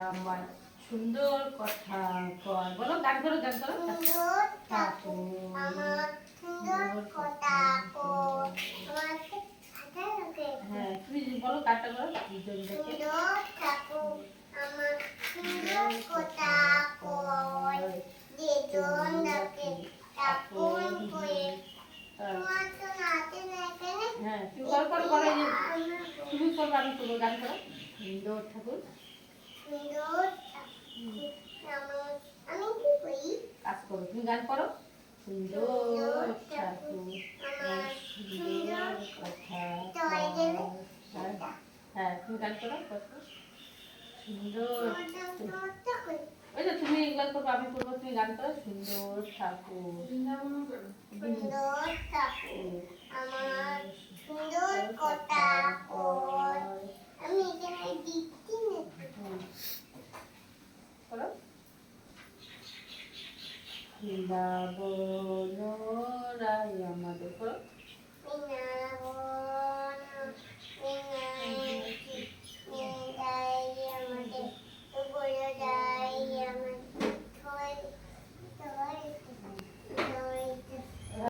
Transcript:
আমার সুন্দর কথা কর, বলো গান করো গান করো। সুন্দর ঠাকুর আমার সুন্দর কথা কর। হ্যাঁ তুমি বলো কাটটা করো দুজনটাকে। সুন্দর ঠাকুর আমার সুন্দর কথা কর। যে জন ডাকে ঠাকুর করে তোমার তো নাচে না এখানে। হ্যাঁ তুমি করো করো করো, এই যে তুমি করবে আমি করবো, গান করো। সুন্দর ঠাকুর সুন্দর ঠাকুর আমার আমি কি করি কাজ করো, তুমি গান করো। সুন্দর ঠাকুর আমার সুন্দর কথা জয় দেবে। কর। হ্যাঁ তুমি গান করো সুন্দর। ওই যে তুমি গান করবো আমি করবো, তুমি গান করো। সুন্দর ঠাকুর সুন্দর ঠাকুর আমার সুন্দর কথা কর। আমি এখানে দিচ্ছি না করো। বৃন্দাবন রায় আমাদের করো।